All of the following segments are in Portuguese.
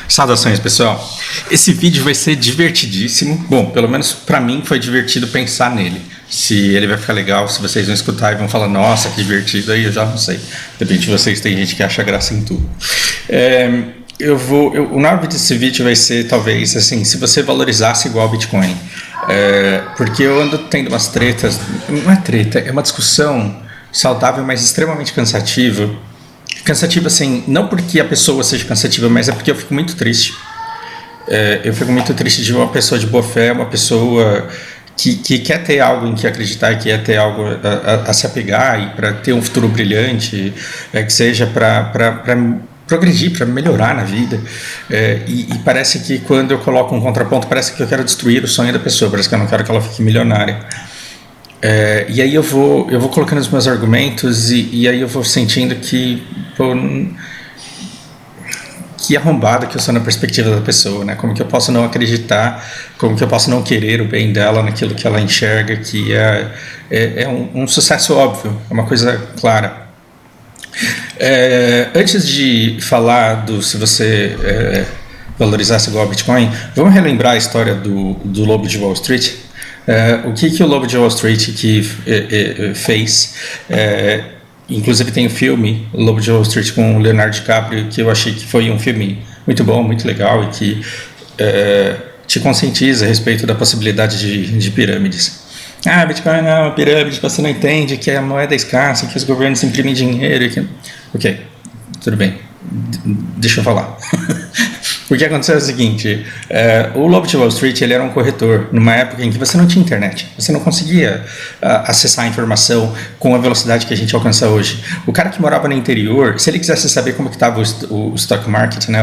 Saudações, pessoal. Esse vídeo vai ser divertidíssimo. Bom, pelo menos pra mim foi divertido pensar nele. Se ele vai ficar legal, se vocês vão escutar e vão falar, nossa, que divertido, aí eu já não sei. Depende de vocês, tem gente que acha graça em tudo. O nome desse vídeo vai ser, talvez, assim, se você valorizasse igual Bitcoin. Porque eu ando tendo umas tretas, não é treta, é uma discussão saudável, mas extremamente cansativa. Cansativa, assim, não porque a pessoa seja cansativa, mas é porque eu fico muito triste. Eu fico muito triste de uma pessoa de boa fé, uma pessoa que quer ter algo em que acreditar, que quer ter algo a se apegar e para ter um futuro brilhante, que seja para progredir, para melhorar na vida. E parece que quando eu coloco um contraponto, parece que eu quero destruir o sonho da pessoa, parece que eu não quero que ela fique milionária. E aí eu vou colocando os meus argumentos e aí eu vou sentindo que arrombado que eu sou na perspectiva da pessoa, né? Como que eu posso não acreditar, como que eu posso não querer o bem dela naquilo que ela enxerga, que é um sucesso óbvio, é uma coisa clara. Antes de falar se você valorizasse igual a Bitcoin, vamos relembrar a história do Lobo de Wall Street. O que o Lobo de Wall Street fez? Inclusive tem o filme Lobo de Wall Street com o Leonardo DiCaprio, que eu achei que foi um filme muito bom, muito legal e que te conscientiza a respeito da possibilidade de pirâmides. Bitcoin não é uma pirâmide, você não entende que a moeda é escassa, que os governos imprimem dinheiro. Ok, tudo bem, deixa eu falar. O que aconteceu é o seguinte, o Lobo de Wall Street ele era um corretor numa época em que você não tinha internet, você não conseguia acessar a informação com a velocidade que a gente alcança hoje. O cara que morava no interior, se ele quisesse saber como que estava o stock market, né,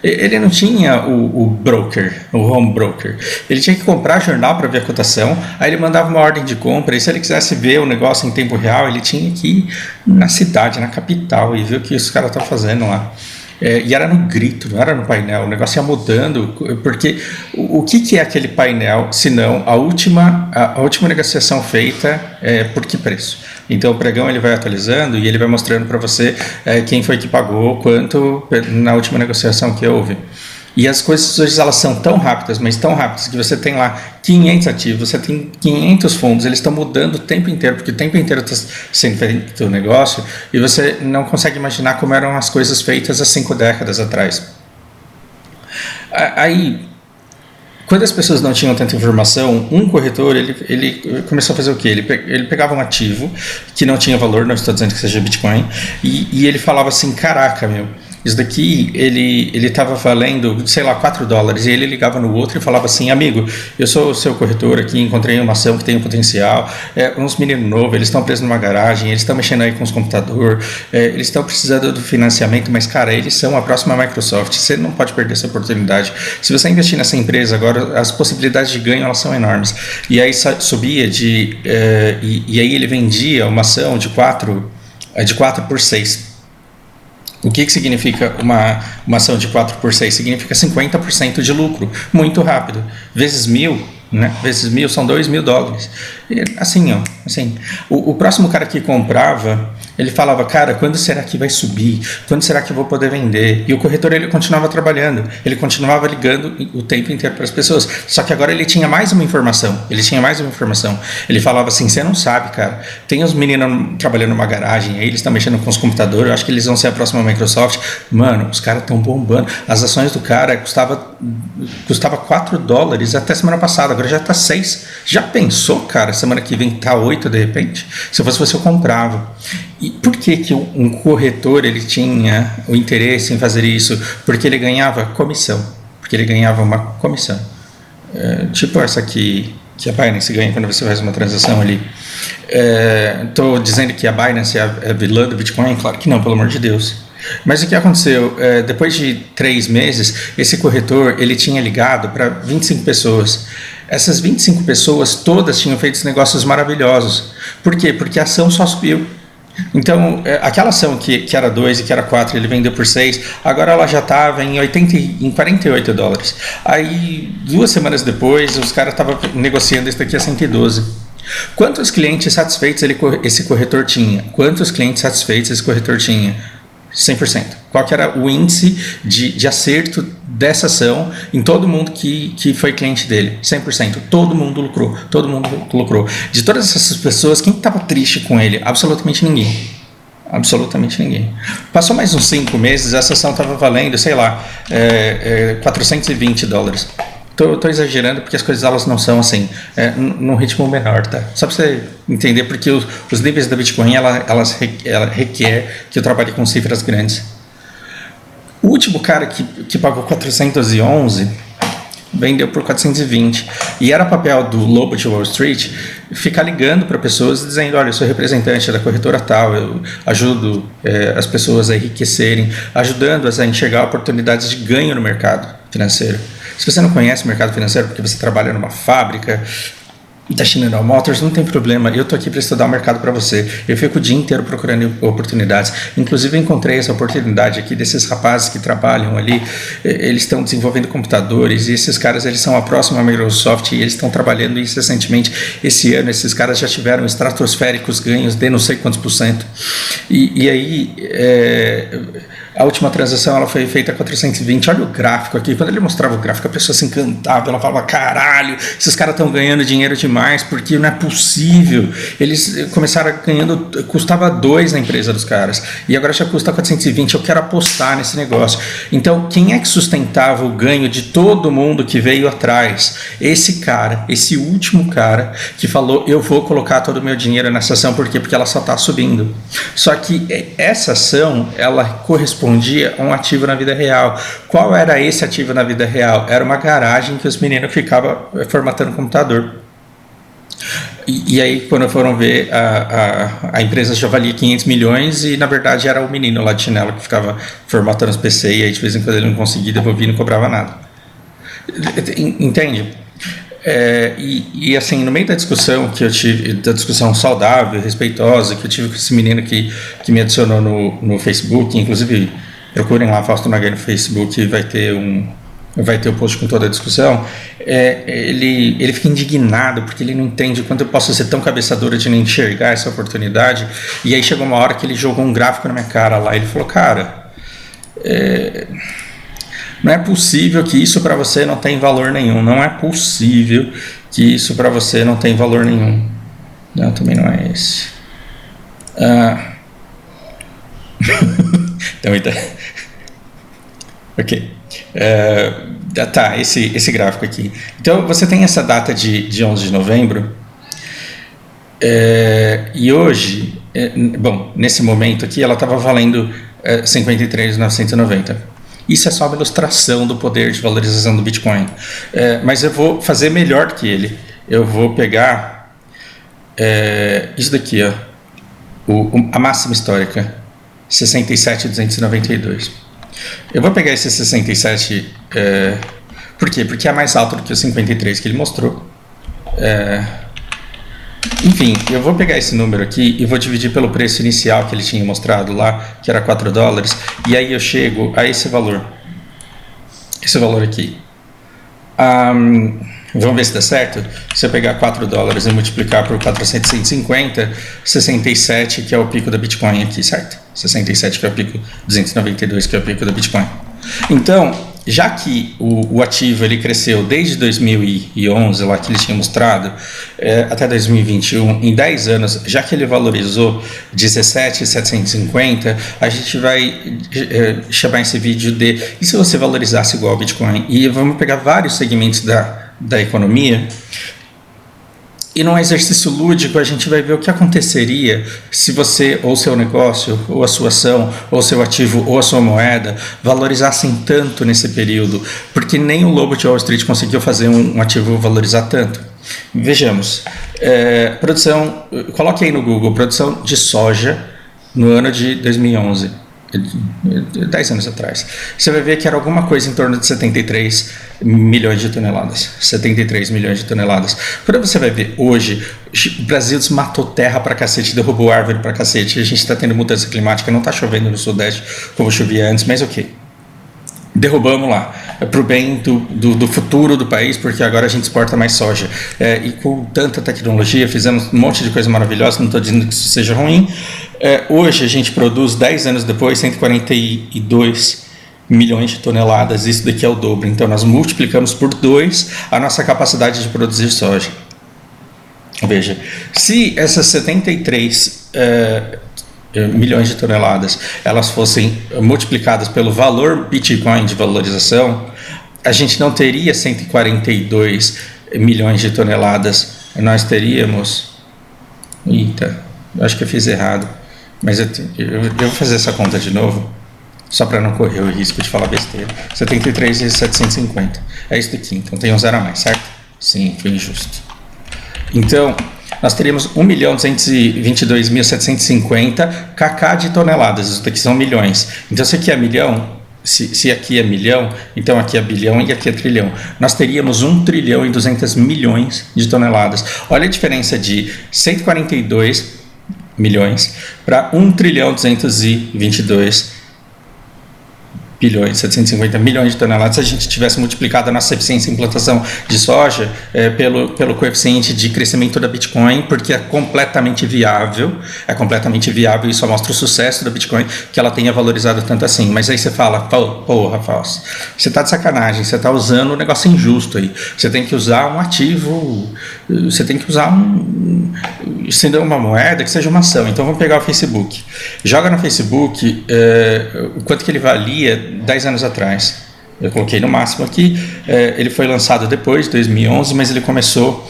ele não tinha o broker, o home broker. Ele tinha que comprar jornal para ver a cotação, aí ele mandava uma ordem de compra, e se ele quisesse ver o negócio em tempo real, ele tinha que ir na cidade, na capital, e ver o que os caras estão fazendo lá. E era no grito, não era no painel, o negócio ia mudando, porque o que é aquele painel, se não a última negociação feita, por que preço? Então o pregão ele vai atualizando e ele vai mostrando para você quem foi que pagou, quanto na última negociação que houve. E as coisas hoje elas são tão rápidas, mas tão rápidas, que você tem lá 500 ativos, você tem 500 fundos, eles estão mudando o tempo inteiro, porque o tempo inteiro está sendo feito o negócio, e você não consegue imaginar como eram as coisas feitas há 5 décadas atrás. Aí, quando as pessoas não tinham tanta informação, um corretor ele começou a fazer o quê? Ele pegava um ativo que não tinha valor, não estou dizendo que seja Bitcoin, e ele falava assim, caraca, meu, isso daqui, ele estava valendo, sei lá, $4, e ele ligava no outro e falava assim, amigo, eu sou o seu corretor aqui, encontrei uma ação que tem um potencial, uns meninos novos, eles estão presos numa garagem, eles estão mexendo aí com os computadores, eles estão precisando do financiamento, mas cara, eles são a próxima Microsoft, você não pode perder essa oportunidade. Se você investir nessa empresa agora, as possibilidades de ganho elas são enormes. E aí subia e aí ele vendia uma ação de 4 por 6. O que significa uma ação de 4 por 6? Significa 50% de lucro, muito rápido. Vezes 1.000, né? Vezes 1.000 são $2.000. E assim, o próximo cara que comprava, ele falava, cara, quando será que vai subir? Quando será que eu vou poder vender? E o corretor ele continuava trabalhando, ele continuava ligando o tempo inteiro para as pessoas. Só que agora ele tinha mais uma informação. Ele falava assim, você não sabe, cara, tem uns meninos trabalhando numa garagem, aí eles estão mexendo com os computadores, eu acho que eles vão ser a próxima Microsoft. Mano, os caras estão bombando. As ações do cara custava $4 até semana passada, agora já está 6. Já pensou, cara, semana que vem tá 8 de repente? Se fosse você, eu comprava. E por que um corretor ele tinha o interesse em fazer isso? Porque ele ganhava comissão. Porque ele ganhava uma comissão. Tipo essa aqui que a Binance ganha quando você faz uma transação ali. Estou dizendo que a Binance é a vilã do Bitcoin? Claro que não, pelo amor de Deus. Mas o que aconteceu? Depois de 3 meses, esse corretor ele tinha ligado para 25 pessoas. Essas 25 pessoas todas tinham feito negócios maravilhosos. Por quê? Porque a ação só subiu. Então, aquela ação que era 2 e que era 4, ele vendeu por 6, agora ela já estava em $48. Aí, 2 semanas depois, os caras estavam negociando isso daqui a 112. Quantos clientes satisfeitos esse corretor tinha? 100%. qual que era o índice de acerto dessa ação em todo mundo que foi cliente dele. 100%. Todo mundo lucrou. Todo mundo lucrou. De todas essas pessoas, quem estava triste com ele? Absolutamente ninguém. Absolutamente ninguém. Passou mais uns 5 meses, essa ação estava valendo, sei lá, $420. Tô exagerando porque as coisas elas não são assim, num ritmo menor, tá? Só para você entender, porque os níveis da Bitcoin ela requer que eu trabalhe com cifras grandes. O último cara que pagou 411 vendeu por 420. E era papel do Lobo de Wall Street ficar ligando para pessoas dizendo: olha, eu sou representante da corretora tal, eu ajudo as pessoas a enriquecerem, ajudando-as a enxergar oportunidades de ganho no mercado financeiro. Se você não conhece o mercado financeiro porque você trabalha numa fábrica da General Motors, não tem problema, eu estou aqui para estudar o mercado para você. Eu fico o dia inteiro procurando oportunidades. Inclusive eu encontrei essa oportunidade aqui desses rapazes que trabalham ali, eles estão desenvolvendo computadores, e esses caras eles são a próxima Microsoft e eles estão trabalhando incessantemente. Esse ano esses caras já tiveram estratosféricos ganhos de não sei quantos %. E aí a última transação ela foi feita a 420. Olha o gráfico aqui. Quando ele mostrava o gráfico, a pessoa se encantava. Ela falava: caralho, esses caras estão ganhando dinheiro demais, porque não é possível. Eles começaram ganhando, custava 2 na empresa dos caras, e agora já custa 420. Eu quero apostar nesse negócio. Então, quem é que sustentava o ganho de todo mundo que veio atrás? Esse cara, esse último cara que falou: eu vou colocar todo o meu dinheiro nessa ação. Por quê? Porque ela só está subindo. Só que essa ação, ela correspondia a um ativo na vida real. Qual era esse ativo na vida real? Era uma garagem que os meninos ficavam formatando o computador. E aí, quando foram ver, a empresa já valia 500 milhões e, na verdade, era o menino lá de chinelo que ficava formatando os PC, e aí, de vez em quando, ele não conseguia devolver e não cobrava nada. Entende? E assim, no meio da discussão que eu tive, da discussão saudável, respeitosa, que eu tive com esse menino que me adicionou no Facebook, inclusive procurem lá Fausto Nogueira no Facebook, vai ter o post com toda a discussão. Ele fica indignado porque ele não entende o quanto eu posso ser tão cabeça dura de não enxergar essa oportunidade. E aí chegou uma hora que ele jogou um gráfico na minha cara lá, ele falou: cara, não é possível que isso para você não tem valor nenhum. Não é possível que isso para você não tem valor nenhum. Não, também não é esse. Então, ok. Tá, esse gráfico aqui. Então, você tem essa data de 11 de novembro. E hoje, bom, nesse momento aqui, ela estava valendo 53.990. Isso é só uma ilustração do poder de valorização do Bitcoin. Mas eu vou fazer melhor que ele. Eu vou pegar isso daqui, ó, a máxima histórica, 67.292. Eu vou pegar esse 67, por quê? Porque é mais alto do que o 53 que ele mostrou. Enfim, eu vou pegar esse número aqui e vou dividir pelo preço inicial que ele tinha mostrado lá, que era $4, e aí eu chego a esse valor. Esse valor aqui. Vamos ver se dá certo. Se eu pegar $4 e multiplicar por 450, 67, que é o pico da Bitcoin aqui, certo? 67, que é o pico, 292, que é o pico da Bitcoin. Então, já que o ativo ele cresceu desde 2011, lá que ele tinha mostrado, até 2021, em 10 anos, já que ele valorizou 17.750, a gente vai chamar esse vídeo de: e se você valorizasse igual ao Bitcoin? E vamos pegar vários segmentos da economia. E num exercício lúdico, a gente vai ver o que aconteceria se você, ou seu negócio, ou a sua ação, ou seu ativo, ou a sua moeda valorizassem tanto nesse período, porque nem o Lobo de Wall Street conseguiu fazer um ativo valorizar tanto. Vejamos, produção, coloque aí no Google, produção de soja no ano de 2011. 10 anos atrás, você vai ver que era alguma coisa em torno de 73 milhões de toneladas. 73 milhões de toneladas. Quando você vai ver hoje, o Brasil desmatou terra pra cacete, derrubou árvore pra cacete, a gente está tendo mudança climática, não está chovendo no Sudeste como chovia antes, mas ok. derrubamos lá, para o bem do futuro do país, porque agora a gente exporta mais soja. E com tanta tecnologia, fizemos um monte de coisa maravilhosa, não estou dizendo que isso seja ruim. Hoje a gente produz, 10 anos depois, 142 milhões de toneladas, isso daqui é o dobro. Então nós multiplicamos por 2 a nossa capacidade de produzir soja. Veja, se essas 73 milhões de toneladas elas fossem multiplicadas pelo valor Bitcoin de valorização, a gente não teria 142 milhões de toneladas, nós teríamos... Eita, acho que eu fiz errado, mas eu vou fazer essa conta de novo, só para não correr o risco de falar besteira. 73.750, é isso daqui, então tem um zero a mais, certo? Sim, foi injusto. Então, nós teríamos 1.222.750 kk de toneladas, isso daqui são milhões. Então, se aqui é milhão, se aqui é milhão, então aqui é bilhão e aqui é trilhão. Nós teríamos 1 trilhão e 200 milhões de toneladas. Olha a diferença de 142 milhões para 1 trilhão 222 bilhões, 750 milhões de toneladas. Se a gente tivesse multiplicado a nossa eficiência em plantação de soja pelo coeficiente de crescimento da Bitcoin, porque é completamente viável, e isso mostra o sucesso da Bitcoin, que ela tenha valorizado tanto assim. Mas aí você fala, porra, Fausto, você está de sacanagem, você está usando um negócio injusto aí, você tem que usar um ativo, você tem que usar se não uma moeda, que seja uma ação. Então vamos pegar o Facebook, joga no Facebook o quanto que ele valia 10 anos atrás. Eu coloquei no máximo aqui. Ele foi lançado depois de 2011, mas ele começou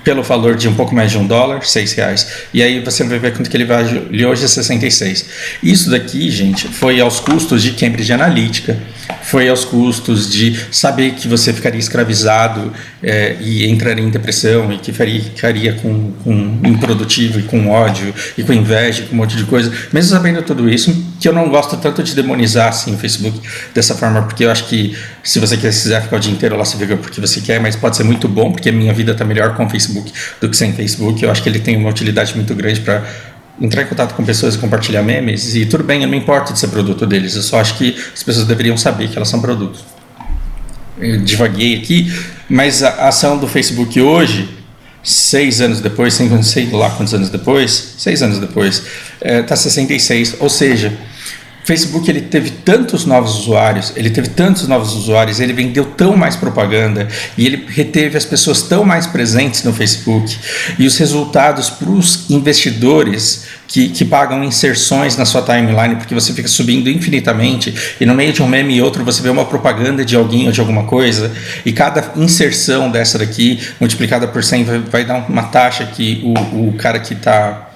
pelo valor de um pouco mais de $1, R$6. E aí você vai ver quanto que ele vale hoje, 66. Isso daqui, gente, foi aos custos de Cambridge Analytica, foi aos custos de saber que você ficaria escravizado e entraria em depressão e que ficaria com improdutivo e com ódio e com inveja e com um monte de coisa. Mesmo sabendo tudo isso, que eu não gosto tanto de demonizar assim, o Facebook dessa forma, porque eu acho que se você quiser ficar o dia inteiro lá, você fica porque você quer, mas pode ser muito bom, porque a minha vida está melhor com o Facebook do que sem Facebook. Eu acho que ele tem uma utilidade muito grande para entrar em contato com pessoas e compartilhar memes, e tudo bem, eu não importo de ser produto deles, eu só acho que as pessoas deveriam saber que elas são produtos. Eu divaguei aqui, mas a ação do Facebook hoje, 6 anos depois, sei lá quantos anos depois, 6 anos depois, está 66, ou seja, Facebook ele teve tantos novos usuários, ele vendeu tão mais propaganda e ele reteve as pessoas tão mais presentes no Facebook, e os resultados para os investidores que pagam inserções na sua timeline, porque você fica subindo infinitamente e no meio de um meme e outro você vê uma propaganda de alguém ou de alguma coisa, e cada inserção dessa daqui multiplicada por 100 vai dar uma taxa que o cara que está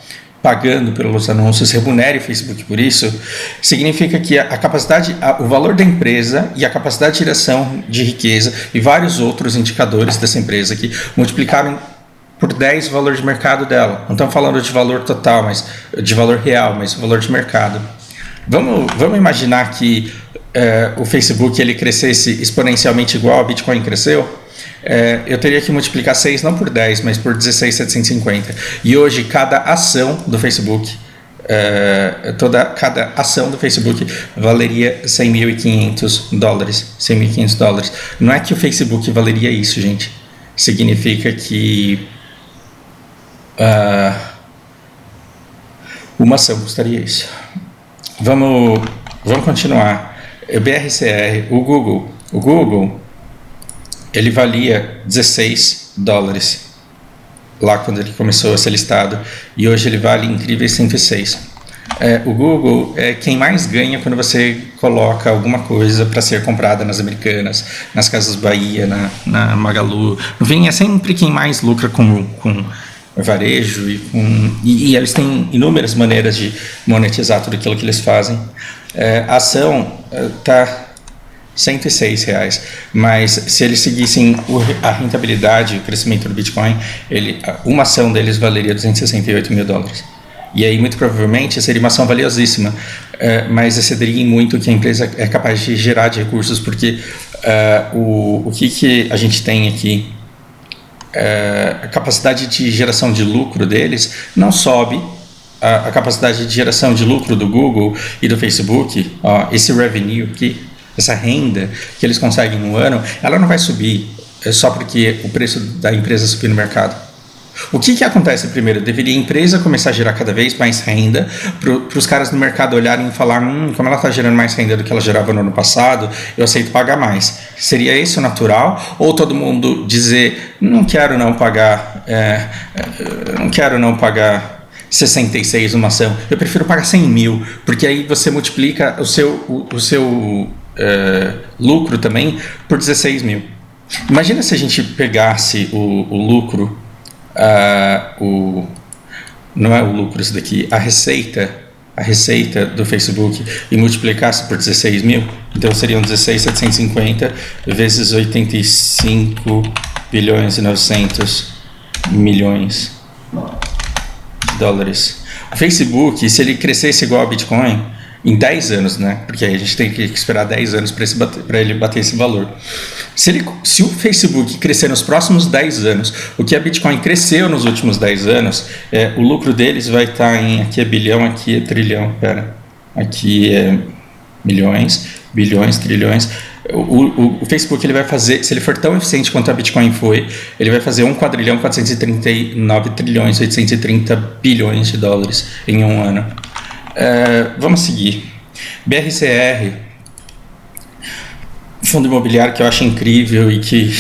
pagando pelos anúncios remunere o Facebook por isso. Significa que a capacidade, o valor da empresa e a capacidade de geração de riqueza e vários outros indicadores dessa empresa aqui multiplicaram por 10 o valor de mercado dela. Não estamos falando de valor total, mas de valor real, mas valor de mercado. Vamos imaginar que o Facebook ele crescesse exponencialmente igual a Bitcoin cresceu. Eu teria que multiplicar 6 não por 10, mas por 16.750. E hoje cada ação do Facebook, cada ação do Facebook valeria $100.500. $100.500. Não é que o Facebook valeria isso, gente. Significa que uma ação custaria isso. Vamos continuar. O BRCR, o Google ele valia $16 lá quando ele começou a ser listado, e hoje ele vale incríveis 106. O Google é quem mais ganha quando você coloca alguma coisa para ser comprada nas Americanas, nas Casas Bahia, na Magalu. No fim, é sempre quem mais lucra com varejo e eles têm inúmeras maneiras de monetizar tudo aquilo que eles fazem. A ação está R$106, mas se eles seguissem a rentabilidade e o crescimento do Bitcoin, uma ação deles valeria $268 mil. E aí, muito provavelmente, seria uma ação valiosíssima, mas excederia em muito o que a empresa é capaz de gerar de recursos, porque o que a gente tem aqui, a capacidade de geração de lucro deles não sobe a capacidade de geração de lucro do Google e do Facebook, ó, esse revenue aqui, essa renda que eles conseguem no ano, ela não vai subir só porque o preço da empresa subir no mercado. O que acontece primeiro? Deveria a empresa começar a gerar cada vez mais renda para os caras no mercado olharem e falar, como ela está gerando mais renda do que ela gerava no ano passado, eu aceito pagar mais. Seria esse o natural? Ou todo mundo dizer, não quero não pagar 66 numa ação, eu prefiro pagar 100 mil, porque aí você multiplica o seu lucro também por 16 mil. Imagina se a gente pegasse o lucro, não é o lucro isso daqui, a receita do Facebook e multiplicasse por 16 mil, então seriam 16.750 vezes 85 bilhões e 900 milhões de dólares. O Facebook, se ele crescesse igual a Bitcoin em 10 anos, né? Porque aí a gente tem que esperar 10 anos para ele bater esse valor. Se o Facebook crescer nos próximos 10 anos, o que a Bitcoin cresceu nos últimos 10 anos, o lucro deles vai estar em... Aqui é bilhão, aqui é trilhão. Aqui é milhões, bilhões, trilhões. O Facebook, ele vai fazer, se ele for tão eficiente quanto a Bitcoin foi, ele vai fazer 1 quadrilhão 439 trilhões 830 bilhões de dólares em um ano. Vamos seguir. BRCR, fundo imobiliário que eu acho incrível e que,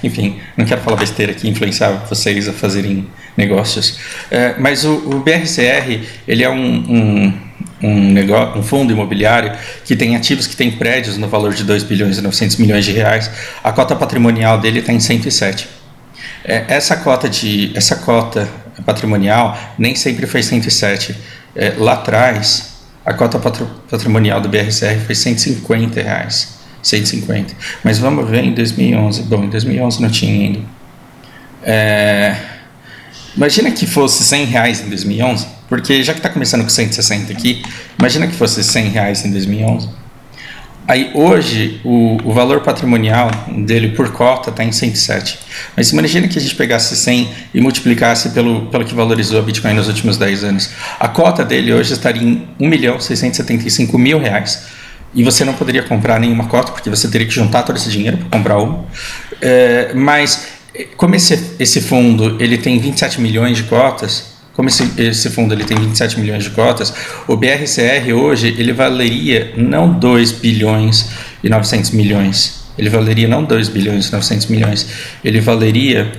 enfim, não quero falar besteira aqui, influenciar vocês a fazerem negócios, mas o BRCR, ele é um fundo imobiliário que tem ativos, que tem prédios no valor de 2 bilhões e 900 milhões de reais. A cota patrimonial dele está em 107. Essa cota patrimonial nem sempre foi 107. Lá atrás, a cota patrimonial do BRCR foi R$150. 150. Mas vamos ver em 2011. Bom, em 2011 não tinha ainda. Imagina que fosse R$100 em 2011, porque já que está começando com 160 aqui, imagina que fosse R$100 em 2011. Aí hoje o valor patrimonial dele por cota está em 107. Mas imagina que a gente pegasse 100 e multiplicasse pelo que valorizou a Bitcoin nos últimos 10 anos. A cota dele hoje estaria em R$1.675.000. E você não poderia comprar nenhuma cota, porque você teria que juntar todo esse dinheiro para comprar uma. Mas como esse fundo ele tem 27 milhões de cotas, como esse fundo ele tem 27 milhões de cotas, o BRCR hoje ele valeria não 2 bilhões e 900 milhões. Ele valeria não 2 bilhões e 900 milhões. Ele valeria...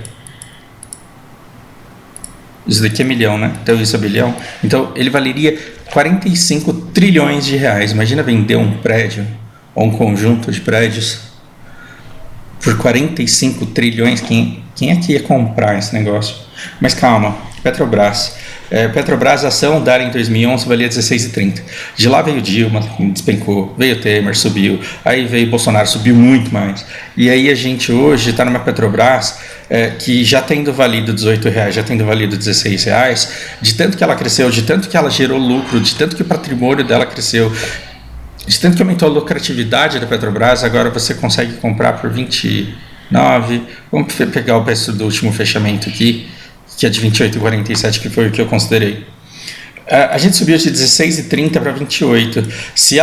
Isso daqui é milhão, né? Então isso é bilhão. Então ele valeria 45 trilhões de reais. Imagina vender um prédio ou um conjunto de prédios por 45 trilhões. Quem é que ia comprar esse negócio? Mas calma, Petrobras. Petrobras, a ação dela em 2011 valia 16,30. De lá veio Dilma, despencou, veio Temer, subiu, aí veio Bolsonaro, subiu muito mais. E aí a gente hoje está numa Petrobras que já tendo valido R$18, já tendo valido R$16, de tanto que ela cresceu, de tanto que ela gerou lucro, de tanto que o patrimônio dela cresceu, de tanto que aumentou a lucratividade da Petrobras, agora você consegue comprar por 29. Vamos pegar o preço do último fechamento aqui, que é de 28,47, que foi o que eu considerei. A gente subiu de 16,30 para 28. Se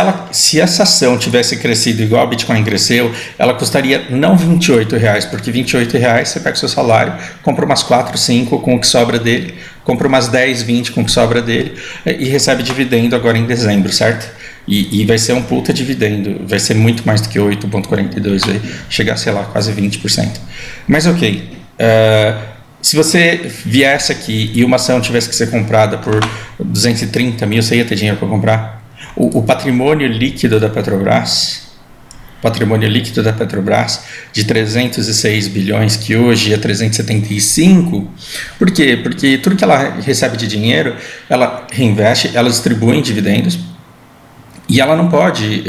essa ação tivesse crescido igual a Bitcoin cresceu, ela custaria não R$28, porque R$28 você pega o seu salário, compra umas 4, 5 com o que sobra dele, compra umas 10, 20 com o que sobra dele e recebe dividendo agora em dezembro, certo? E vai ser um puta dividendo, vai ser muito mais do que 8,42, vai chegar, sei lá, quase 20%. Mas ok, se você viesse aqui e uma ação tivesse que ser comprada por 230 mil, você ia ter dinheiro para comprar? O patrimônio líquido da Petrobras, de 306 bilhões, que hoje é 375, por quê? Porque tudo que ela recebe de dinheiro, ela reinveste, ela distribui em dividendos, e ela não pode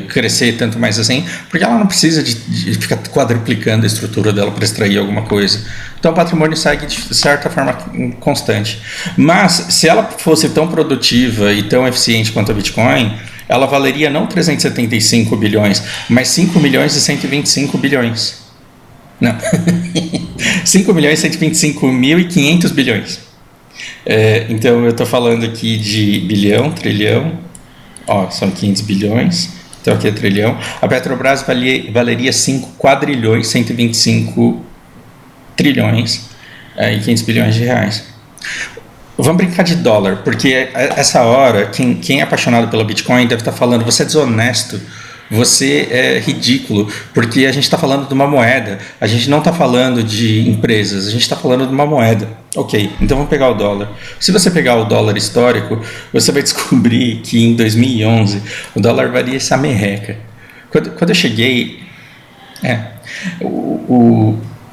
crescer tanto mais assim, porque ela não precisa de ficar quadruplicando a estrutura dela para extrair alguma coisa. Então o patrimônio segue de certa forma constante. Mas se ela fosse tão produtiva e tão eficiente quanto a Bitcoin, ela valeria não 375 bilhões, mas 5 milhões e 125 bilhões. Não. 5 milhões e 125 mil e 500 bilhões. Então eu estou falando aqui de bilhão, trilhão, ó, são 500 bilhões, então aqui é trilhão. A Petrobras valeria 5 quadrilhões, 125 trilhões e 500 bilhões de reais. Vamos brincar de dólar, porque essa hora, quem é apaixonado pelo Bitcoin deve estar falando, você é desonesto, você é ridículo, porque a gente está falando de uma moeda, a gente não está falando de empresas, a gente está falando de uma moeda. Ok, então vamos pegar o dólar. Se você pegar o dólar histórico, você vai descobrir que em 2011 o dólar valia essa merreca. Quando eu cheguei...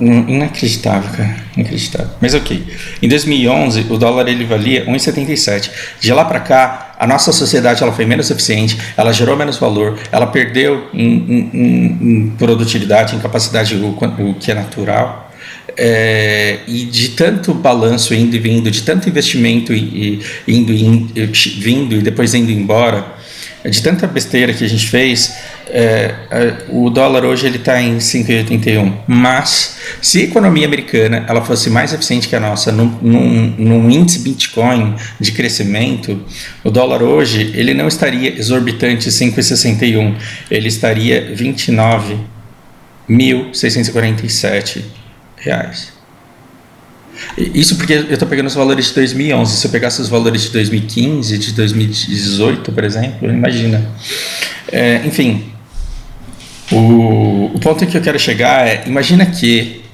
Inacreditável, cara. Inacreditável. Mas ok. Em 2011, o dólar ele valia 1,77. De lá para cá, a nossa sociedade ela foi menos eficiente, ela gerou menos valor, ela perdeu em produtividade, em capacidade, o que é natural. E de tanto balanço indo e vindo, de tanto investimento vindo e depois indo embora, de tanta besteira que a gente fez, o dólar hoje ele está em 5,81. Mas se a economia americana ela fosse mais eficiente que a nossa num índice Bitcoin de crescimento, o dólar hoje ele não estaria exorbitante 5,61, ele estaria 29.647 reais. Isso porque eu estou pegando os valores de 2011. Se eu pegasse os valores de 2015, de 2018, por exemplo, imagina. Enfim, o ponto em que eu quero chegar é, imagina que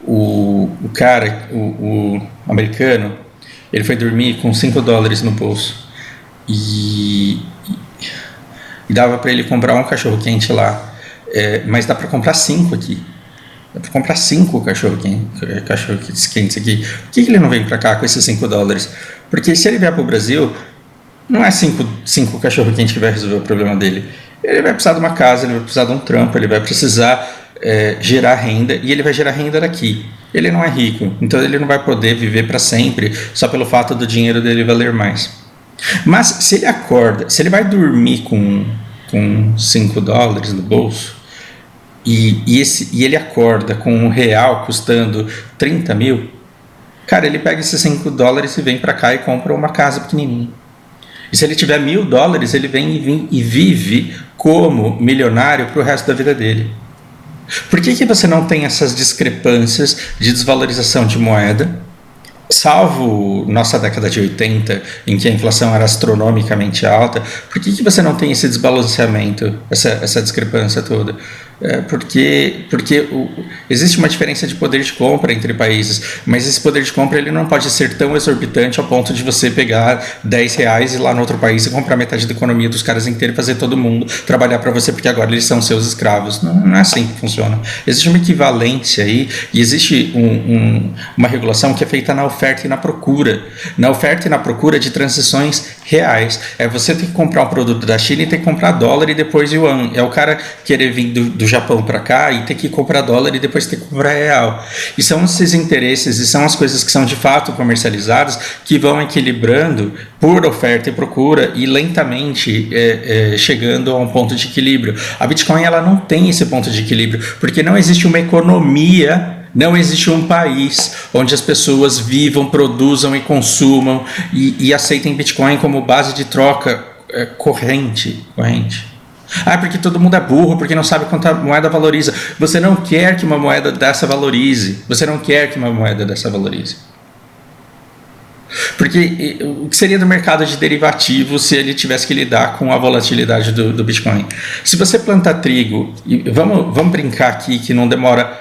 o cara, o americano, ele foi dormir com 5 dólares no bolso e dava para ele comprar um cachorro quente lá, mas dá para comprar 5 aqui. Dá para comprar 5 cachorro quentes aqui. Por que ele não vem para cá com esses 5 dólares? Porque se ele vier para o Brasil, não é 5 cachorro quentes que vai resolver o problema dele. Ele vai precisar de uma casa, ele vai precisar de um trampo, ele vai precisar gerar renda, e ele vai gerar renda daqui. Ele não é rico, então ele não vai poder viver para sempre só pelo fato do dinheiro dele valer mais. Mas se ele acorda, se ele vai dormir com 5 dólares no bolso, e ele acorda com um real custando 30 mil, cara, ele pega esses 5 dólares e vem para cá e compra uma casa pequenininha. E se ele tiver 1.000 dólares, ele vem e vive como milionário para o resto da vida dele. Por que você não tem essas discrepâncias de desvalorização de moeda? Salvo nossa década de 80, em que a inflação era astronomicamente alta, por que você não tem esse desbalanceamento, essa discrepância toda? Porque existe uma diferença de poder de compra entre países, mas esse poder de compra ele não pode ser tão exorbitante ao ponto de você pegar 10 reais e ir lá no outro país e comprar metade da economia dos caras inteiros e fazer todo mundo trabalhar para você, porque agora eles são seus escravos. Não é assim que funciona. Existe uma equivalência aí, e existe uma regulação que é feita na oferta e na procura. Na oferta e na procura de transições reais. Você tem que comprar um produto da China e tem que comprar dólar e depois yuan. É o cara querer vir do Japão para cá e ter que comprar dólar e depois ter que comprar real. E são esses interesses e são as coisas que são de fato comercializadas que vão equilibrando por oferta e procura e lentamente chegando a um ponto de equilíbrio. A Bitcoin ela não tem esse ponto de equilíbrio porque não existe uma economia, não existe um país onde as pessoas vivam, produzam e consumam e aceitem Bitcoin como base de troca corrente. Porque todo mundo é burro, porque não sabe quanto a moeda valoriza. Você não quer que uma moeda dessa valorize. Porque o que seria do mercado de derivativos se ele tivesse que lidar com a volatilidade do Bitcoin? Se você plantar trigo, e vamos brincar aqui que não demora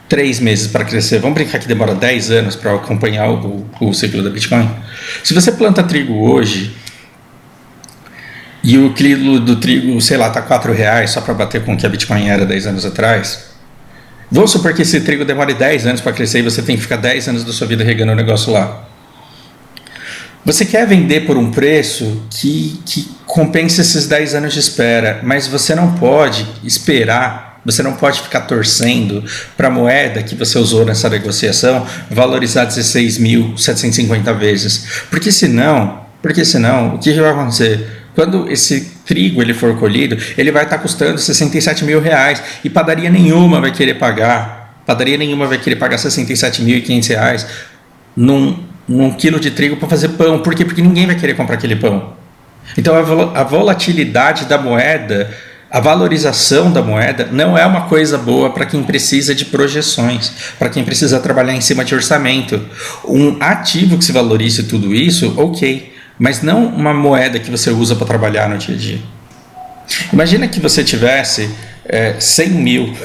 3 meses para crescer, vamos brincar que demora 10 anos para acompanhar o ciclo da Bitcoin. Se você planta trigo hoje e o quilo do trigo, sei lá, tá R$4 só para bater com o que a Bitcoin era 10 anos atrás, vamos supor que esse trigo demore 10 anos para crescer e você tem que ficar 10 anos da sua vida regando o negócio lá. Você quer vender por um preço que compense esses 10 anos de espera, mas você não pode esperar, você não pode ficar torcendo para a moeda que você usou nessa negociação valorizar 16.750 vezes. Porque senão, o que vai acontecer? Quando esse trigo ele for colhido, ele vai estar custando 67 mil reais e padaria nenhuma vai querer pagar R$67.500 num quilo de trigo para fazer pão. Por quê? Porque ninguém vai querer comprar aquele pão. Então a volatilidade da moeda, a valorização da moeda não é uma coisa boa para quem precisa de projeções, para quem precisa trabalhar em cima de orçamento. Um ativo que se valorize tudo isso, ok, mas não uma moeda que você usa para trabalhar no dia a dia. Imagina que você tivesse 100 mil.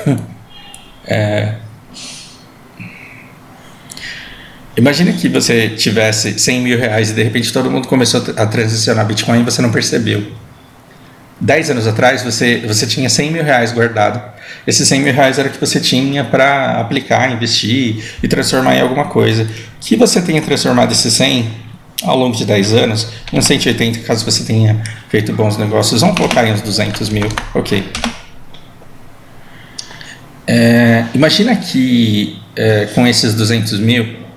Imagina que você tivesse 100 mil reais e de repente todo mundo começou a transicionar Bitcoin e você não percebeu. 10 anos atrás você tinha 100 mil reais guardado. Esses 100 mil reais era o que você tinha para aplicar, investir e transformar em alguma coisa. Que você tenha transformado esses 100 ao longo de 10 anos em 180, caso você tenha feito bons negócios. Vamos colocar em uns 200 mil. Ok. Imagina que com esses 200 mil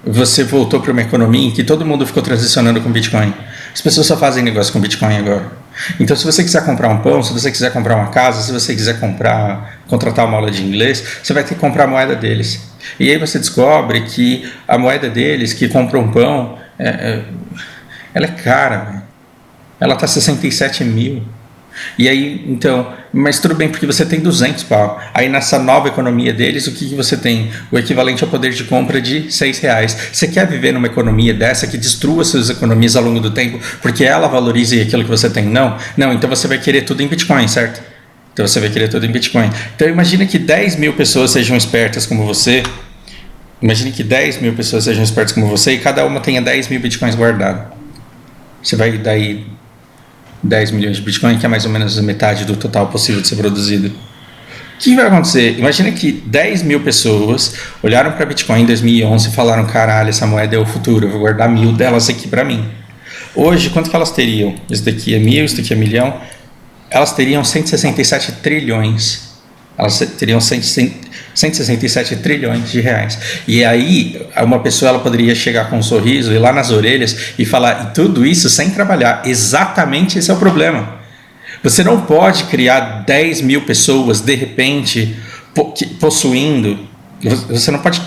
você voltou para uma economia em que todo mundo ficou transicionando com Bitcoin. As pessoas só fazem negócio com Bitcoin agora. Então, se você quiser comprar um pão, se você quiser comprar uma casa, se você quiser contratar uma aula de inglês, você vai ter que comprar a moeda deles. E aí você descobre que a moeda deles, que compra um pão, ela é cara. Ela está 67 mil. E aí, então, mas tudo bem, porque você tem 200 pau. Aí nessa nova economia deles, o que você tem? O equivalente ao poder de compra de 6 reais. Você quer viver numa economia dessa que destrua suas economias ao longo do tempo, porque ela valorize aquilo que você tem? Não, então você vai querer tudo em Bitcoin, certo? Então você vai querer tudo em Bitcoin. Então imagina que 10 mil pessoas sejam espertas como você. Imagine que 10 mil pessoas sejam espertas como você e cada uma tenha 10 mil Bitcoins guardados. Você vai daí 10 milhões de Bitcoin, que é mais ou menos a metade do total possível de ser produzido. O que vai acontecer? Imagina que 10 mil pessoas olharam para Bitcoin em 2011 e falaram: caralho, essa moeda é o futuro, eu vou guardar 1000 delas aqui para mim. Hoje, quanto que elas teriam? Isso daqui é 1000, isso daqui é 1.000.000. Elas teriam 167 trilhões. Elas teriam 167 trilhões de reais. E aí, uma pessoa ela poderia chegar com um sorriso, ir lá nas orelhas e falar, e tudo isso sem trabalhar. Exatamente esse é o problema. Você não pode criar 10 mil pessoas, de repente, possuindo. Você não pode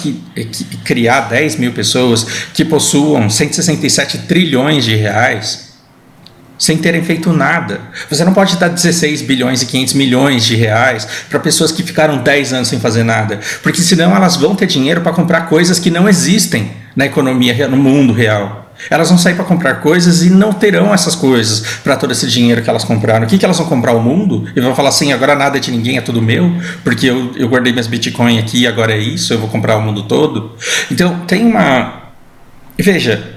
criar 10 mil pessoas que possuam 167 trilhões de reais sem terem feito nada. Você não pode dar 16 bilhões e 500 milhões de reais para pessoas que ficaram 10 anos sem fazer nada, porque senão elas vão ter dinheiro para comprar coisas que não existem na economia, no mundo real. Elas vão sair para comprar coisas e não terão essas coisas para todo esse dinheiro que elas compraram. O que elas vão comprar? O mundo? E vão falar assim, agora nada é de ninguém, é tudo meu, porque eu guardei minhas Bitcoin aqui e agora é isso, eu vou comprar o mundo todo. Então tem uma... Veja,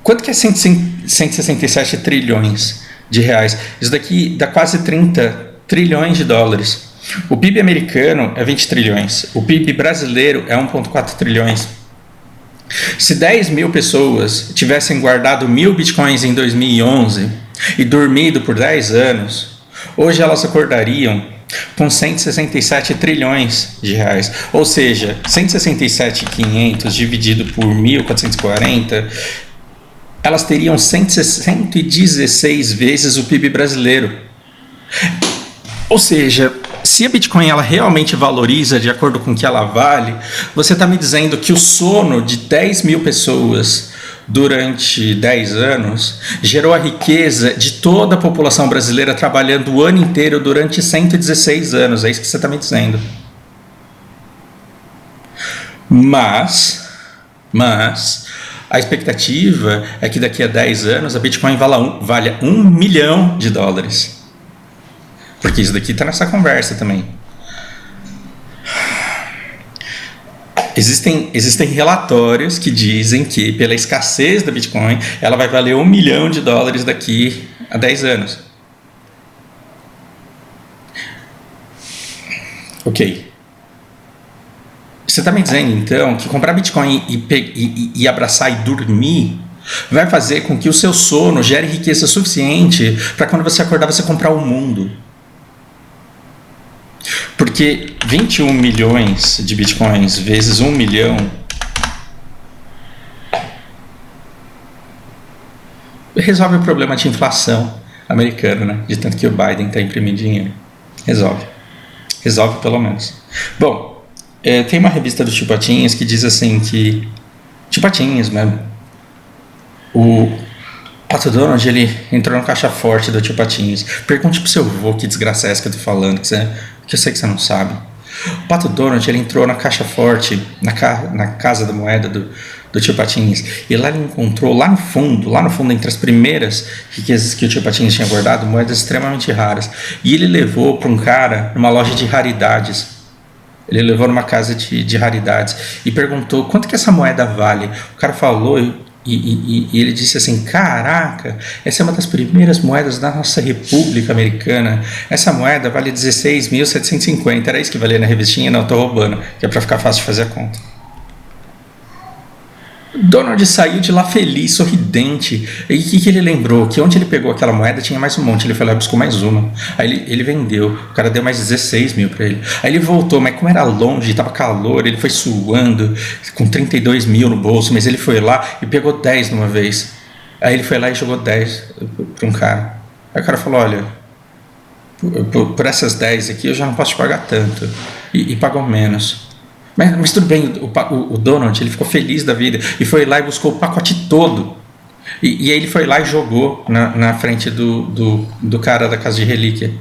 quanto que é 167 trilhões de reais? Isso daqui dá quase 30 trilhões de dólares. O PIB americano é 20 trilhões. O PIB brasileiro é 1,4 trilhões. Se 10 mil pessoas tivessem guardado 1000 bitcoins em 2011 e dormido por 10 anos, hoje elas acordariam com 167 trilhões de reais. Ou seja, 167.500 dividido por 1.440, elas teriam 116 vezes o PIB brasileiro. Ou seja, se a Bitcoin ela realmente valoriza de acordo com o que ela vale, você está me dizendo que o sono de 10 mil pessoas durante 10 anos gerou a riqueza de toda a população brasileira trabalhando o ano inteiro durante 116 anos. É isso que você está me dizendo. Mas a expectativa é que daqui a 10 anos a Bitcoin valha $1 milhão. Porque isso daqui está nessa conversa também. Existem relatórios que dizem que, pela escassez da Bitcoin, ela vai valer $1 milhão daqui a 10 anos. Ok. Você está me dizendo, então, que comprar Bitcoin e abraçar e dormir vai fazer com que o seu sono gere riqueza suficiente para quando você acordar você comprar o mundo. Porque 21 milhões de Bitcoins vezes 1 milhão resolve o problema de inflação americano, né? De tanto que o Biden está imprimindo dinheiro. Resolve pelo menos. Bom, tem uma revista do Tio Patinhas que diz assim que... Tio Patinhas mesmo. O Pato Donald, ele entrou no caixa forte do Tio Patinhas. Pergunte pro seu avô que desgraça é essa que eu tô falando, que eu sei que você não sabe. O Pato Donald, ele entrou na caixa forte, na casa da moeda do Tio Patinhas, e lá ele encontrou, lá no fundo, entre as primeiras riquezas que o Tio Patinhas tinha guardado, moedas extremamente raras. E ele levou para um cara numa loja de raridades. Ele levou numa casa de raridades e perguntou quanto que essa moeda vale. O cara falou e ele disse assim: caraca, essa é uma das primeiras moedas da nossa República Americana. Essa moeda vale 16.750. Era isso que valia na revistinha? Não, tô roubando, que é para ficar fácil de fazer a conta. Donald saiu de lá feliz, sorridente. E o que ele lembrou? Que onde ele pegou aquela moeda tinha mais um monte. Ele foi lá e buscou mais uma. Aí ele vendeu. O cara deu mais 16 mil pra ele. Aí ele voltou, mas como era longe, tava calor, ele foi suando, com 32 mil no bolso. Mas ele foi lá e pegou 10 de uma vez. Aí ele foi lá e jogou 10 pra um cara. Aí o cara falou: olha, por essas 10 aqui eu já não posso te pagar tanto. E pagou menos. Mas tudo bem, o Donald, ele ficou feliz da vida e foi lá e buscou o pacote todo. E aí ele foi lá e jogou na frente do cara da casa de relíquia.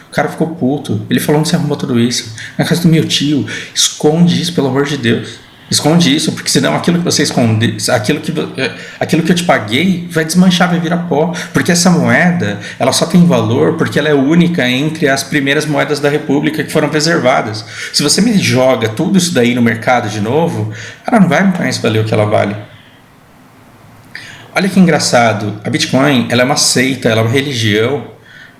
O cara ficou puto. Ele falou: onde você arrumou tudo isso? Na casa do meu tio. Esconde isso, pelo amor de Deus. Esconde isso, porque senão aquilo que você esconde, aquilo que eu te paguei vai desmanchar, vai virar pó. Porque essa moeda, ela só tem valor porque ela é única entre as primeiras moedas da República que foram preservadas. Se você me joga tudo isso daí no mercado de novo, ela não vai mais valer o que ela vale. Olha que engraçado, a Bitcoin, ela é uma seita, ela é uma religião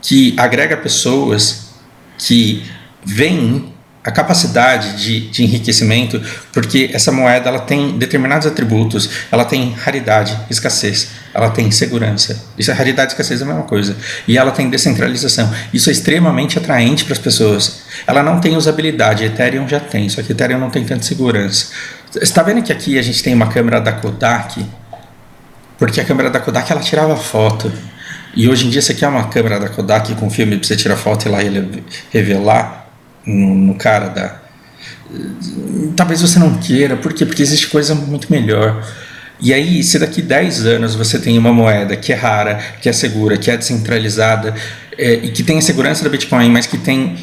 que agrega pessoas que veem a capacidade de enriquecimento, porque essa moeda ela tem determinados atributos. Ela tem raridade, escassez, ela tem segurança. Isso é raridade e escassez, é a mesma coisa. E ela tem descentralização. Isso é extremamente atraente para as pessoas. Ela não tem usabilidade, Ethereum já tem, só que Ethereum não tem tanta segurança. Você está vendo que aqui a gente tem uma câmera da Kodak? Porque a câmera da Kodak ela tirava foto. E hoje em dia você quer uma câmera da Kodak com filme para você tirar foto e lá revelar no cara da... Talvez você não queira. Por quê? Porque existe coisa muito melhor. E aí, se daqui 10 anos você tem uma moeda que é rara, que é segura, que é descentralizada, e que tem a segurança da Bitcoin, mas que tem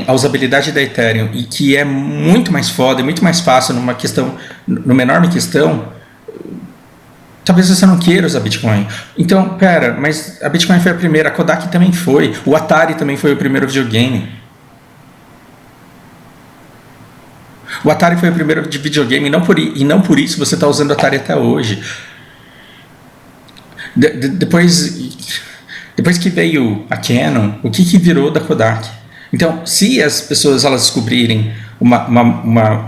a usabilidade da Ethereum e que é muito mais foda e muito mais fácil numa enorme questão, talvez você não queira usar Bitcoin. Então, pera, mas a Bitcoin foi a primeira, a Kodak também foi, o Atari também foi o primeiro videogame. O Atari foi o primeiro de videogame e não por isso você está usando o Atari até hoje. Depois que veio a Canon, o que virou da Kodak? Então, se as pessoas elas descobrirem uma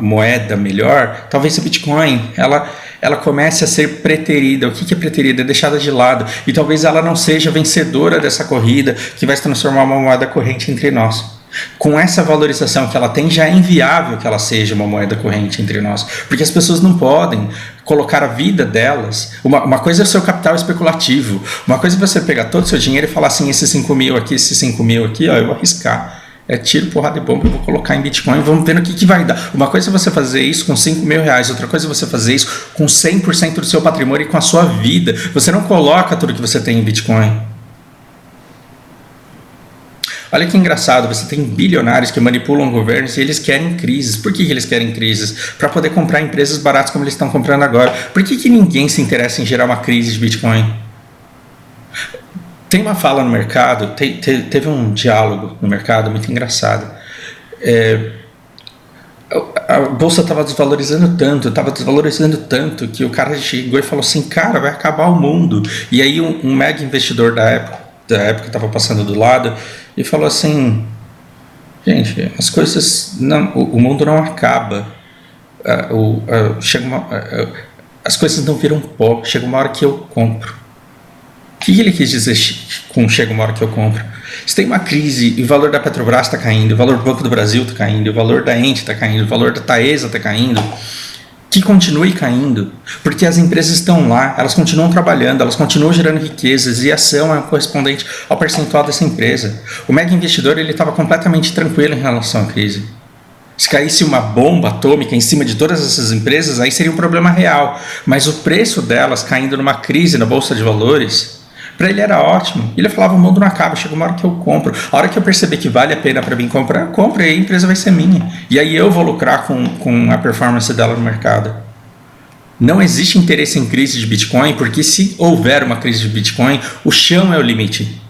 moeda melhor, talvez a Bitcoin ela comece a ser preterida. O que é preterida? É deixada de lado. E talvez ela não seja vencedora dessa corrida que vai se transformar em uma moeda corrente entre nós. Com essa valorização que ela tem, já é inviável que ela seja uma moeda corrente entre nós, porque as pessoas não podem colocar a vida delas. Uma coisa é o seu capital especulativo, uma coisa é você pegar todo o seu dinheiro e falar assim: esses 5 mil aqui, esses 5 mil aqui, ó, eu vou arriscar. Tiro, porrada e bomba, eu vou colocar em Bitcoin, vamos ver no que vai dar. Uma coisa é você fazer isso com 5 mil reais, outra coisa é você fazer isso com 100% do seu patrimônio e com a sua vida. Você não coloca tudo que você tem em Bitcoin. Olha que engraçado, você tem bilionários que manipulam governos e eles querem crises. Por que eles querem crises? Para poder comprar empresas baratas como eles estão comprando agora. Por que ninguém se interessa em gerar uma crise de Bitcoin? Tem uma fala no mercado, teve um diálogo no mercado muito engraçado. A bolsa estava desvalorizando tanto que o cara chegou e falou assim: cara, vai acabar o mundo. E aí um mega investidor da época estava passando do lado e falou assim: gente, as coisas não, o mundo não acaba, as coisas não viram pó, chega uma hora que eu compro. O que ele quis dizer com chega uma hora que eu compro? Se tem uma crise e o valor da Petrobras está caindo, o valor do Banco do Brasil está caindo, o valor da Ente está caindo, o valor da Taesa está caindo, que continue caindo, porque as empresas estão lá, elas continuam trabalhando, elas continuam gerando riquezas e a ação é correspondente ao percentual dessa empresa. O mega investidor ele estava completamente tranquilo em relação à crise. Se caísse uma bomba atômica em cima de todas essas empresas, aí seria um problema real. Mas o preço delas caindo numa crise na Bolsa de Valores, para ele era ótimo. Ele falava, o mundo não acaba, chega uma hora que eu compro. A hora que eu perceber que vale a pena para mim comprar, eu compro e aí a empresa vai ser minha. E aí eu vou lucrar com a performance dela no mercado. Não existe interesse em crise de Bitcoin, porque se houver uma crise de Bitcoin, o chão é o limite.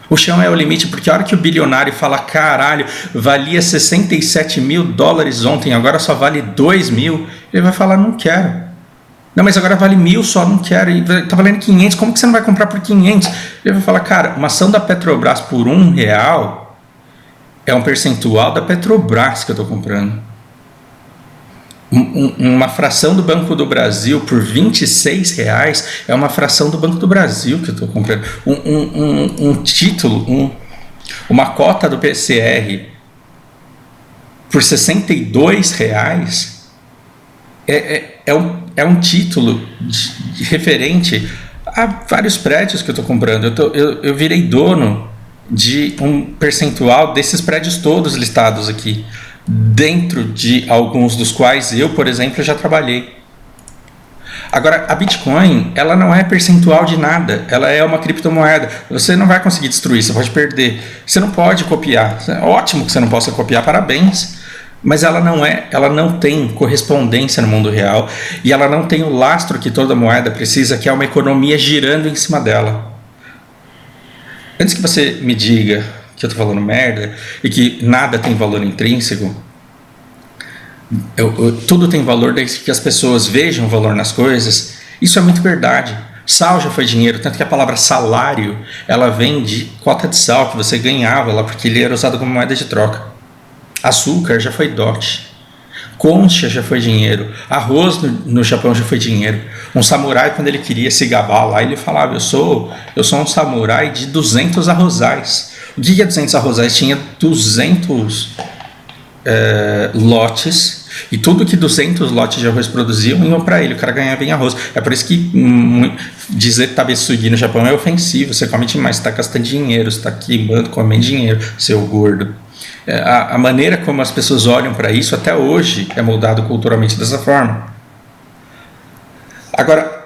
O chão é o limite, porque a hora que o bilionário fala, caralho, valia 67 mil dólares ontem, agora só vale 2 mil, ele vai falar, não quero. Não, mas agora vale 1.000 só, não quero. E tá valendo 500, como que você não vai comprar por 500? Ele vai falar, cara, uma ação da Petrobras por R$1 é um percentual da Petrobras que eu tô comprando. Uma fração do Banco do Brasil por R$26 é uma fração do Banco do Brasil que eu estou comprando. Um título, uma cota do PCR por R$62 é um título referente a vários prédios que eu estou comprando. Eu virei dono de um percentual desses prédios todos listados aqui, dentro de alguns dos quais eu, por exemplo, já trabalhei. Agora, a Bitcoin, ela não é percentual de nada, ela é uma criptomoeda. Você não vai conseguir destruir, você pode perder, você não pode copiar. É ótimo que você não possa copiar, parabéns, mas ela não tem correspondência no mundo real e ela não tem o lastro que toda moeda precisa, que é uma economia girando em cima dela. Antes que você me diga que eu tô falando merda e que nada tem valor intrínseco, tudo tem valor desde que as pessoas vejam valor nas coisas. Isso é muito verdade. Sal já foi dinheiro, tanto que a palavra salário, ela vem de cota de sal que você ganhava lá, porque ele era usado como moeda de troca. Açúcar já foi dote. Concha já foi dinheiro. Arroz no Japão já foi dinheiro. Um samurai, quando ele queria se gabar lá, ele falava, eu sou um samurai de 200 arrozais. O que é 200 arrozais? Tinha 200 lotes, e tudo que 200 lotes de arroz produziam iam para ele, o cara ganhava em arroz. É por isso que dizer tabesugi no Japão é ofensivo, você come demais, você está gastando dinheiro, você está queimando, comendo dinheiro, seu gordo. A maneira como as pessoas olham para isso até hoje é moldado culturalmente dessa forma. Agora,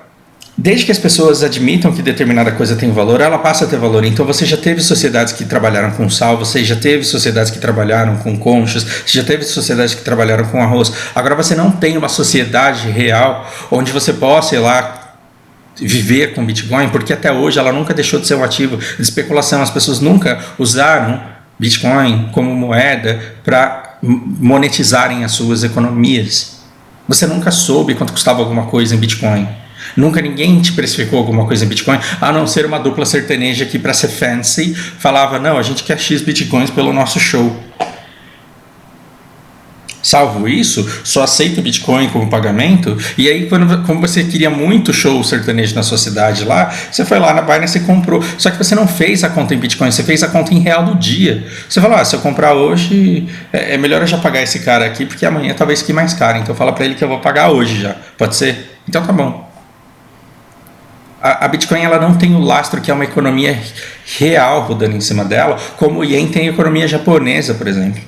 desde que as pessoas admitam que determinada coisa tem valor, ela passa a ter valor. Então você já teve sociedades que trabalharam com sal, você já teve sociedades que trabalharam com conchas, você já teve sociedades que trabalharam com arroz. Agora você não tem uma sociedade real onde você possa ir lá viver com Bitcoin, porque até hoje ela nunca deixou de ser um ativo de especulação. As pessoas nunca usaram Bitcoin como moeda para monetizarem as suas economias. Você nunca soube quanto custava alguma coisa em Bitcoin. Nunca ninguém te precificou alguma coisa em Bitcoin, a não ser uma dupla sertaneja que, para ser fancy, falava, não, a gente quer X Bitcoins pelo nosso show. Salvo isso, só aceita o Bitcoin como pagamento. E aí, como você queria muito show sertanejo na sua cidade lá, você foi lá na Binance e comprou. Só que você não fez a conta em Bitcoin, você fez a conta em real do dia. Você falou, se eu comprar hoje, é melhor eu já pagar esse cara aqui, porque amanhã talvez fique mais caro. Então fala para ele que eu vou pagar hoje já. Pode ser? Então tá bom. A Bitcoin, ela não tem o lastro que é uma economia real rodando em cima dela, como o Yen tem a economia japonesa, por exemplo.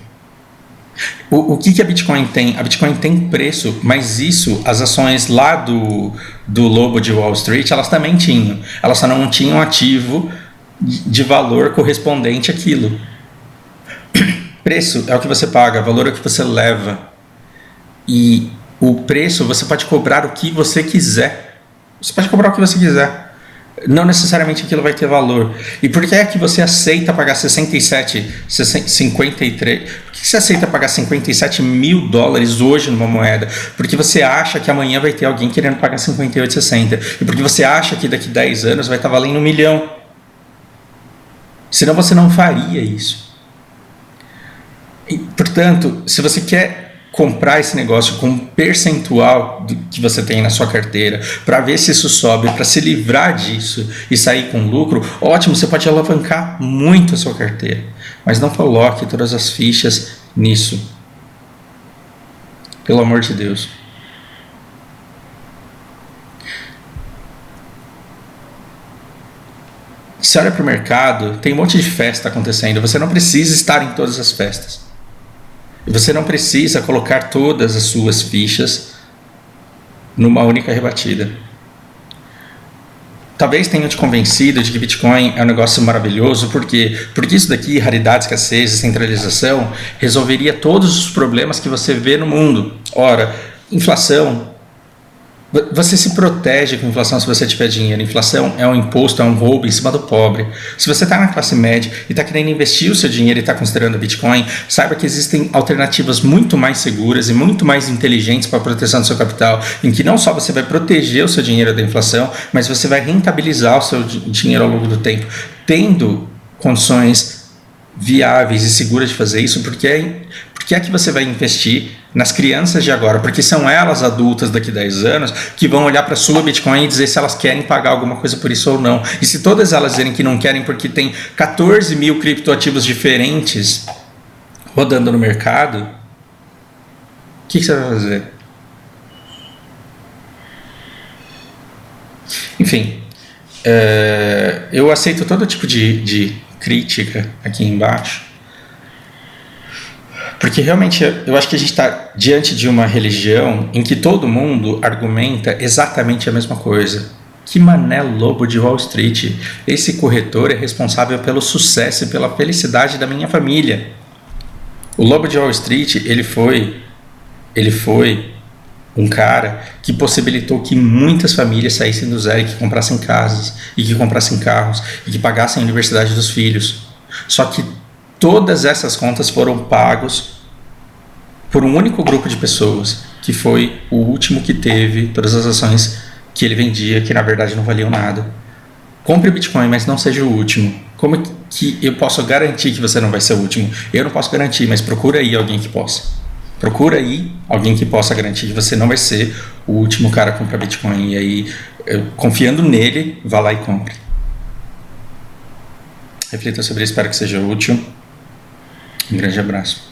O que a Bitcoin tem? A Bitcoin tem preço, mas isso, as ações lá do lobo de Wall Street, elas também tinham. Elas só não tinham ativo de valor correspondente àquilo. Preço é o que você paga, valor é o que você leva. E o preço, você pode cobrar o que você quiser. Você pode cobrar o que você quiser. Não necessariamente aquilo vai ter valor. E por que é que você aceita pagar 53? Por que você aceita pagar 57 mil dólares hoje numa moeda? Porque você acha que amanhã vai ter alguém querendo pagar 58,60. E porque você acha que daqui 10 anos vai estar valendo 1 milhão. Senão você não faria isso. E, portanto, se você quer comprar esse negócio com um percentual que você tem na sua carteira, para ver se isso sobe, para se livrar disso e sair com lucro, ótimo, você pode alavancar muito a sua carteira, mas não coloque todas as fichas nisso, pelo amor de Deus. Você olha para o mercado, tem um monte de festa acontecendo, você não precisa estar em todas as festas. Você não precisa colocar todas as suas fichas numa única rebatida. Talvez tenha te convencido de que Bitcoin é um negócio maravilhoso, porque isso daqui, raridade, escassez, descentralização, resolveria todos os problemas que você vê no mundo. Ora, inflação, você se protege com inflação se você tiver dinheiro. Inflação é um imposto, é um roubo em cima do pobre. Se você está na classe média e está querendo investir o seu dinheiro e está considerando Bitcoin, saiba que existem alternativas muito mais seguras e muito mais inteligentes para a proteção do seu capital, em que não só você vai proteger o seu dinheiro da inflação, mas você vai rentabilizar o seu dinheiro ao longo do tempo, tendo condições viáveis e seguras de fazer isso. Porque é que você vai investir nas crianças de agora, porque são elas adultas daqui a 10 anos que vão olhar para a sua Bitcoin e dizer se elas querem pagar alguma coisa por isso ou não. E se todas elas dizerem que não querem porque tem 14 mil criptoativos diferentes rodando no mercado, o que você vai fazer? Enfim, eu aceito todo tipo de crítica aqui embaixo, porque realmente eu acho que a gente está diante de uma religião em que todo mundo argumenta exatamente a mesma coisa. Que mané lobo de Wall Street. Esse corretor é responsável pelo sucesso e pela felicidade da minha família. O lobo de Wall Street, ele foi um cara que possibilitou que muitas famílias saíssem do zero e que comprassem casas, e que comprassem carros, e que pagassem a universidade dos filhos. Só que todas essas contas foram pagos por um único grupo de pessoas, que foi o último que teve todas as ações que ele vendia, que na verdade não valiam nada. Compre Bitcoin, mas não seja o último. Como que eu posso garantir que você não vai ser o último? Eu não posso garantir, mas procura aí alguém que possa. Procura aí alguém que possa garantir que você não vai ser o último cara a comprar Bitcoin. E aí, confiando nele, vá lá e compre. Reflita sobre isso, espero que seja útil. Um grande abraço.